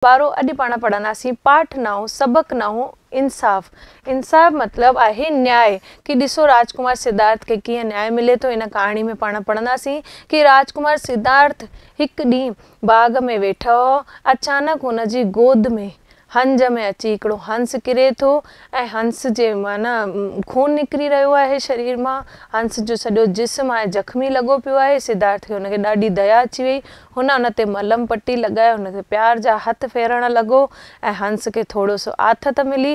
बारो अॼु पाण पढ़ंदासीं पाठ नओं सबक नओं इंसाफ़। इंसाफ़ मतलब आहे न्याय कि ॾिसो राजकुमार सिद्धार्थ के कीअं न्याय मिले तो। इन कहाणी में पाण पढ़ंदासीं कि राजकुमार सिद्धार्थ हिकु ॾींहुं बाग में वेठा हो। अचानक हुन जी गोद में हंज में अची हिकिड़ो हंस किरे थो ऐं हंस जे माना खून निकिरी रहियो आहे शरीर मां। हंस जो सॼो जिस्म आहे ज़ख़्मी लॻो पियो आहे। सिद्धार्थ खे हुनखे ॾाढी दया अची वई। हुन ते मलम पट्टी लॻाए हुनखे प्यार जा हथ फेरण लॻो ऐं हंस खे थोरो सो आथत मिली।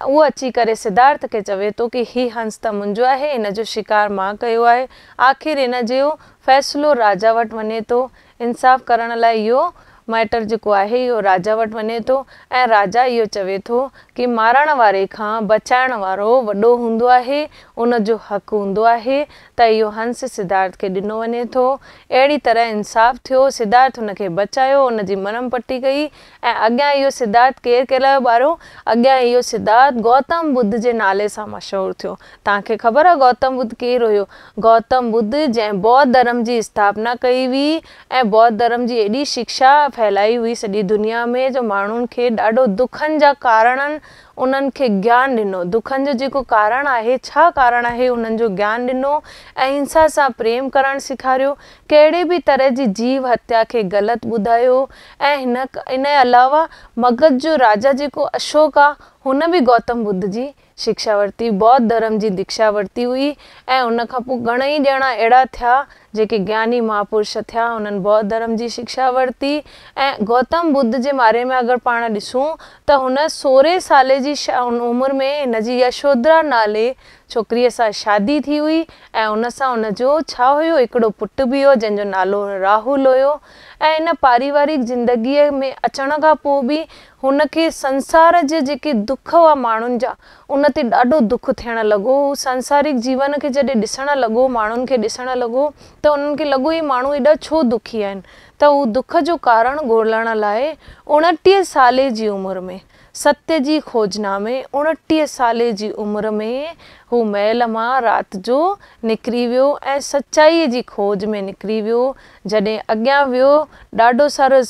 उहो अची करे सिद्धार्थ खे चवे थो कि ही हंस त मुंहिंजो आहे, इन जो शिकार मां कयो आहे। आख़िर इन जो फ़ैसिलो राजा वटि वञे थो। इंसाफ़ करण लाइ इहो मैटर जेको आहे इहो राजा वटि वञे थो ऐं राजा इहो चवे थो कि मारण वारे खां बचाइण वारो वॾो हूंदो आहे, उन जो हक़ हूंदो आहे त इहो हंस सिद्धार्थ खे ॾिनो वञे थो। अहिड़ी तरह इंसाफ़ थियो। सिद्धार्थ हुनखे बचायो, उन जी मरम पट्टी कई ऐं अॻियां इहो सिद्धार्थ केरु कहलायो ॿारो? अॻियां इहो सिद्धार्थ गौतम बुद्ध जे नाले सां मशहूरु थियो। तव्हांखे ख़बर आहे गौतम बुद्ध केरु हुयो? गौतम बुद्ध जंहिं बौद्ध धर्म जी स्थापना कई हुई ऐं बौद्ध धर्म जी एॾी शिक्षा फैलाई हुई सॼी दुनिया में जो माण्हुनि खे ॾाढो दुखनि जा कारणनि उन्हनि खे ज्ञान ॾिनो। दुखनि जो जेको कारण आहे, छा कारण आहे, उन्हनि जो ज्ञान ॾिनो। अहिंसा सां प्रेम करणु सेखारियो। कहिड़े बि तरह जी जीव हत्या खे ग़लति ॿुधायो। ऐं इन अलावा मगध जो राजा जेको अशोक आहे हुन बि गौतम बुद्ध जी शिक्षा वरिती, बौद्ध धर्म जी दीक्षा वरिती हुई। ऐं उन खां पोइ घणेई ॼणा अहिड़ा थिया जेके ज्ञानी महापुरुष थिया, उन्हनि बौद्ध धर्म जी शिक्षा वरिती। ऐं गौतम बुद्ध जे बारे में अगरि पाण ॾिसूं त हुन 16 साले जी उमिरि में हिन जी यशोधरा नाले छोकिरीअ सां शादी थी हुई ऐं उन सां उनजो छा हुयो, हिकिड़ो पुटु बि हो जंहिंजो नालो राहुल हुयो। ऐं इन पारिवारिक ज़िंदगीअ में अचण खां पोइ बि हुनखे संसार जे जेके दुख हुआ माण्हुनि जा उन ते ॾाढो दुख थियण लॻो। संसारिक जीवन खे जॾहिं ॾिसण लॻो, माण्हुनि खे ॾिसण लॻो त उन्हनि खे लॻो ही माण्हू एॾा छो दुखी आहिनि। त हू दुख जो कारण ॻोल्हण लाइ 29 साले जी उमिरि में सत्य जी खोजना में 29 साले जी उमिरि में हू महल मां राति जो निकिरी वियो ऐं सचाईअ जी खोज में निकिरी वियो। जॾहिं अॻियां वियो ॾाढो सारो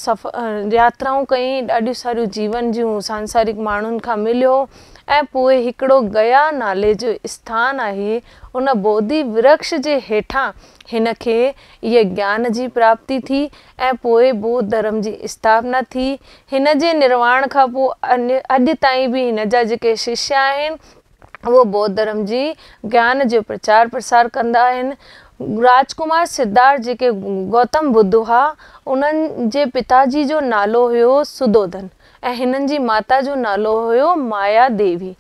यात्राऊं कई, ॾाढियूं सारियूं जीवन जूं सांसारिक माण्हुनि खां मिलियो ऐं पोइ हिकिड़ो गया नाले जो स्थान आहे, उन बोधि वृक्ष जे हेठां हिन खे इहे ज्ञान जी प्राप्ति थी ऐं पोइ बौद्ध धर्म जी स्थापना थी। हिन जे निर्वाण खां पोइ अॼु ताईं बि हिन जा जेके शिष्य आहिनि उहो बौद्ध धर्म जी ज्ञान जो प्रचार प्रसार कंदा आहिनि। राजकुमार सिद्धार्थ जेके गौतम बुद्ध हुआ उन्हनि जे पिताजी जो नालो हुयो सुधोधन ऐं हिननि जी माता जो नालो हुयो माया देवी।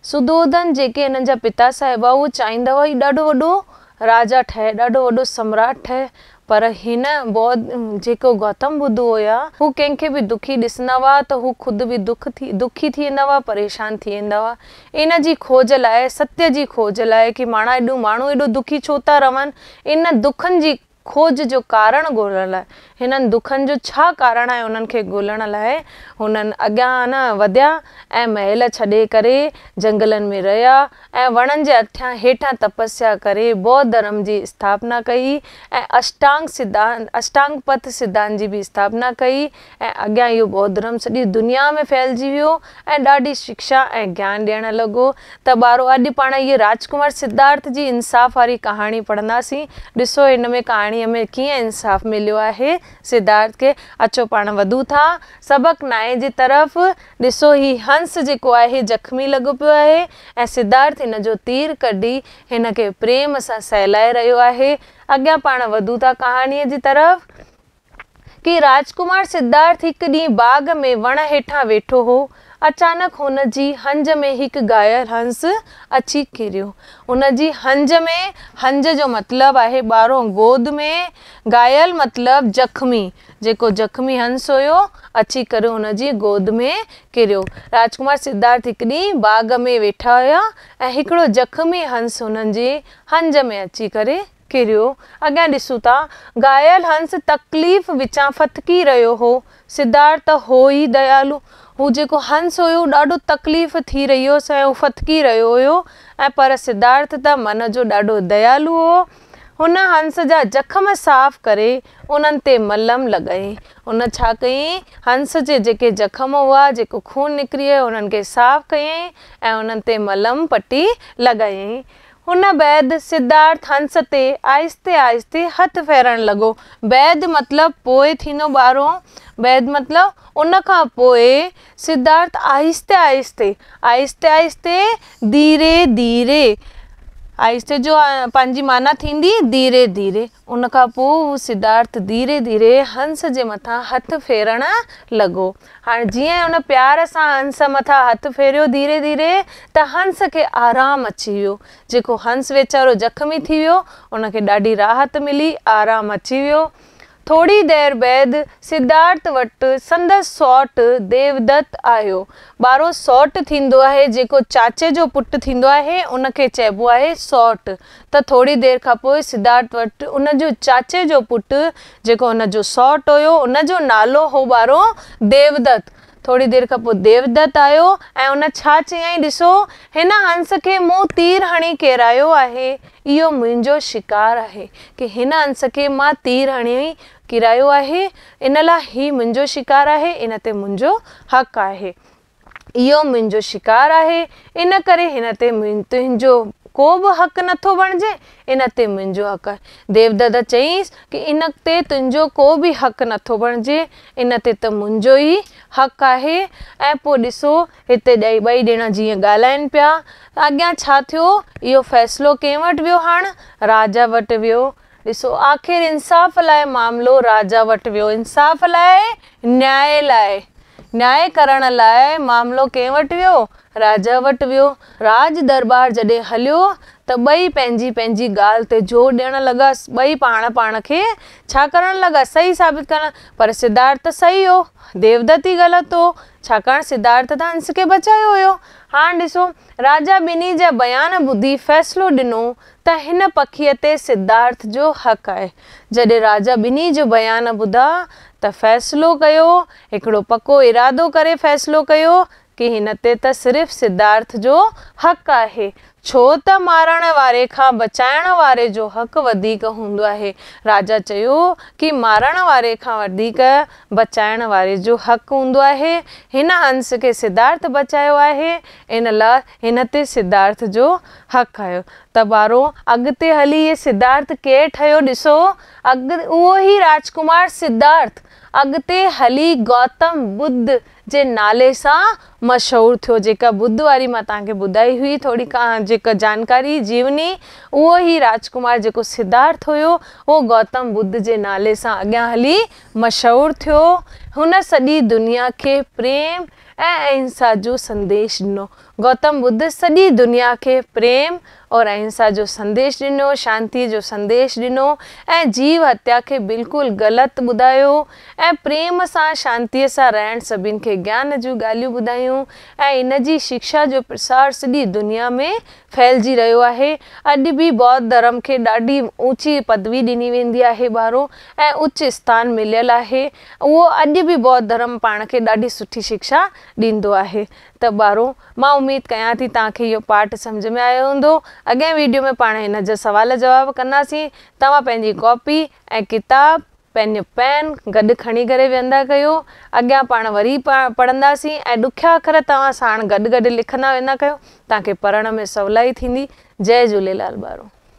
सुधोधन जेके हिननि जा पिता साहिबा उहो चाहींदा हुआ ही ॾाढो वॾो राजा ठहे, ॾाढो वॾो सम्राट ठहे। पर हिन बौद्ध जेको गौतम बुद्ध हुया हू कंहिंखे बि दुखी ॾिसंदा हुआ त हू ख़ुदि बि दुखी थी वेंदा हुआ, परेशान थी वेंदा हुआ। इन जी खोज लाइ, सत्य जी खोज लाइ कि माण्हू एॾो दुखी छो था रहनि, इन दुखनि जी खोज जो कारण ॻोल्हण लाइ, हिननि दुखनि जो छा कारण आहे उन्हनि खे ॻोल्हण लाइ हुननि अॻियां न वधिया ऐं महल छॾे करे जंगलनि में रहिया ऐं वणनि जे हेठां तपस्या करे बौद्ध धर्म जी स्थापना कई ऐं अष्टांग पथ सिद्धांत जी बि स्थापना कई ऐं अॻियां इहो बौद्ध धर्म सॼी दुनिया में फैलिजी वियो ऐं ॾाढी शिक्षा ऐं ज्ञान ॾियणु लॻो। त ॿारो अॼु पाण इहे राजकुमार सिद्धार्थ जी इंसाफ़ वारी कहाणी पढ़ंदासीं। ॾिसो हिन में कहाणीअ में कीअं इंसाफ़ मिलियो आहे सिद्धार्थ खे। अचो पाण वधूं था सबक नाए जी तरफ़। ॾिसो ही हंस जेको आहे ज़ख़्मी लॻो पियो आहे ऐं सिद्धार्थ हिन जो तीर कढी हिन खे प्रेम सां सहलाए रहियो आहे। अॻियां पाण वधूं था कहाणीअ जी तरफ़ कि राजकुमार सिद्धार्थ हिकु ॾींहुं बाग में वण हेठां वेठो हो। अचानक हुन जी हंज में हिकु घायल हंस अची किरियो। हुन जी हंज में, हंज जो मतिलबु आहे ॿारो गोद में, घायल मतिलबु ज़ख़्मी, जेको ज़ख़्मी हंस हुयो अची करे हुन जी गोद में किरियो। राजकुमार सिद्धार्थ हिकु ॾींहुं बाग में वेठा हुया ऐं हिकिड़ो ज़ख़्मी हंस हुननि जी हंज में अची करे किरियो। अॻियां ॾिसूं था घायल हंस तकलीफ़ विचां फतकी रहियो हो। सिद्धार्थ हो ई दयालु, हू जेको हंस हुयो ॾाढो तकलीफ़ थी रही हुअसि ऐं हू फतकी रहियो हुयो ऐं पर सिद्धार्थ त मन जो ॾाढो दयालु हो। हुन हंस जा जख़म साफ़ करे उन्हनि ते मलम लॻाई। उन छा कयईं, हंस जे जेके जख़म हुआ, जेको खून निकिरी वियो, उन्हनि खे साफ़ कयईं ऐं उन्हनि ते मलम पटी लॻायईं। हुन बैदि सिद्धार्थ हंस ते आहिस्ते आहिस्ते हथ फेरण लॻो। बैदि मतिलबु पोइ थींदो ॿारो, बैदि मतिलबु उन खां पोइ सिद्धार्थ आहिस्ते आहिस्ते आहिस्ते आहिस्ते धीरे धीरे, आहिस्ते जो पंहिंजी माना थींदी धीरे धीरे, उन खां पोइ सिद्धार्थ धीरे धीरे हंस जे मथां हथ फेरण लॻो। हाणे जीअं उन प्यार सां हंस मथां हथ फेरियो धीरे धीरे, त हंस खे आराम अची वियो। जेको हंस वीचारो ज़ख़्मी थी वियो, उनखे ॾाढी राहत मिली, आराम अची वियो। थोड़ी देर बैदि सिद्धार्थ वटि संदसि सौट देवदत्त आयो। ॿारो सौट थींदो आहे जेको चाचे जो पुटु थींदो आहे, उनखे चइबो आहे सौट। त थोड़ी देर खां पोइ सिद्धार्थ वटि उनजो चाचे जो पुटु जेको उनजो सौट हुयो, उनजो नालो हो ॿारो देवदत्त। थोड़ी देर खां पोइ देवदत्त आयो ऐं उन छा चयईं, ॾिसो हिन हंस खे मूं तीर हणी किरायो आहे, इहो मुंहिंजो शिकार आहे। कि हिन हंस खे मां तीर हणी किरायो आहे, इन लाइ ही मुंहिंजो शिकार आहे, इन ते मुंहिंजो हक़ आहे, इहो मुंहिंजो शिकार आहे, इन करे हिन ते तुंहिंजो को बि हक़ नथो बणिजे, इन ते मुंहिंजो हक़ आहे। देवदत्त चयईंसि कि इन ते तुंहिंजो को बि हक़ नथो बणिजे, इन ते त मुंहिंजो ई हक़ आहे। ऐं पोइ ॾिसो हिते ॿई ॼणा जीअं ॻाल्हाइनि पिया, अॻियां छा थियो, इहो फ़ैसिलो कंहिं वटि वियो, हाणे राजा वटि वियो। ॾिसो आख़िर इंसाफ़ लाइ मामिलो राजा वटि वियो, इंसाफ़ लाइ, न्याय लाइ, न्याय करण लाइ मामिलो कंहिं वटि वियो, राजा वटि वियो। राज दरबार जॾहिं हलियो त ॿई पंहिंजी पंहिंजी ॻाल्हि ते जोर ॾियण लॻा, ॿई पाण खे छा करण लॻा, सही साबित करण। पर सिद्धार्थ सही हो, देवदत्त ई ग़लति हो, छाकाणि सिद्धार्थ त हंस खे बचायो हुयो। हाणे ॾिसो राजा ॿिन्ही जा बयान ॿुधी फ़ैसिलो ॾिनो त हिन पखीअ ते सिद्धार्थ जो हक़ आहे। जॾहिं राजा ॿिन्ही जो बयान ॿुधा त फ़ैसिलो कयो, हिकिड़ो पको इरादो करे फ़ैसिलो कयो कि हिन ते त सिर्फ़ु सिद्धार्थ जो हक़ आहे, छो त मारण वारे खां बचाइण वारे जो हक़ वधीक हूंदो आहे। राजा चयो कि मारण वारे खां वधीक बचाइण वारे जो हक़ हूंदो आहे। हिन हंस खे सिद्धार्थ बचायो आहे, इन लाइ हिन ते सिद्धार्थ जो हक़ आहे। त ॿारो अॻिते हली इहे सिद्धार्थ केरु ठहियो, ॾिसो उहो ई राजकुमार सिद्धार्थ अॻिते हली गौतम बुद्ध जे नाले सां मशहूरु थियो। जेका बुद्ध वारी मां तव्हांखे ॿुधाई हुई थोरी जेका जानकारी जीवनी, उहो ई राजकुमार जेको सिद्धार्थ हुयो, उहो गौतम बुद्ध जे नाले सां अॻियां हली मशहूरु थियो। हुन सॼी दुनिया खे प्रेम ऐं अहिंसा जो संदेश ॾिनो। गौतम बुद्ध सॼी दुनिया खे प्रेम और अहिंसा जो संदेश ॾिनो, शांति जो संदेश ॾिनो ऐं जीव हत्या खे बिल्कुलु ग़लति ॿुधायो ऐं प्रेम सां शांतीअ सां रहण सभिनि खे ज्ञान जूं ॻाल्हियूं ॿुधायूं ऐं इन जी शिक्षा जो प्रसार सॼी दुनिया में फैलिजी रहियो आहे। अॼु बि बौद्ध धर्म खे ॾाढी ऊची पदवी ॾिनी वेंदी आहे ॿारो ऐं उच्च स्थान मिलियल आहे। उहो अॼु बि बौद्ध धर्म पाण खे ॾाढी सुठी शिक्षा ॾींदो आहे। त ॿारो मां उमेद कयां थी तव्हांखे इहो पाठ सम्झ में आयो हूंदो। अॻियां वीडियो में पाण हिन जा सवाल जवाब कंदासीं। तव्हां पंहिंजी कॉपी ऐं किताब पेन गॾु खणी करे वेहंदा कयो। अॻियां पाण वरी पढ़ंदासीं ऐं ॾुखिया अखर तव्हां साण गॾु गॾु लिखंदा वेंदा कयो, तव्हांखे पढ़ण में सवलाई थींदी। जय झूलेलाल ॿारो।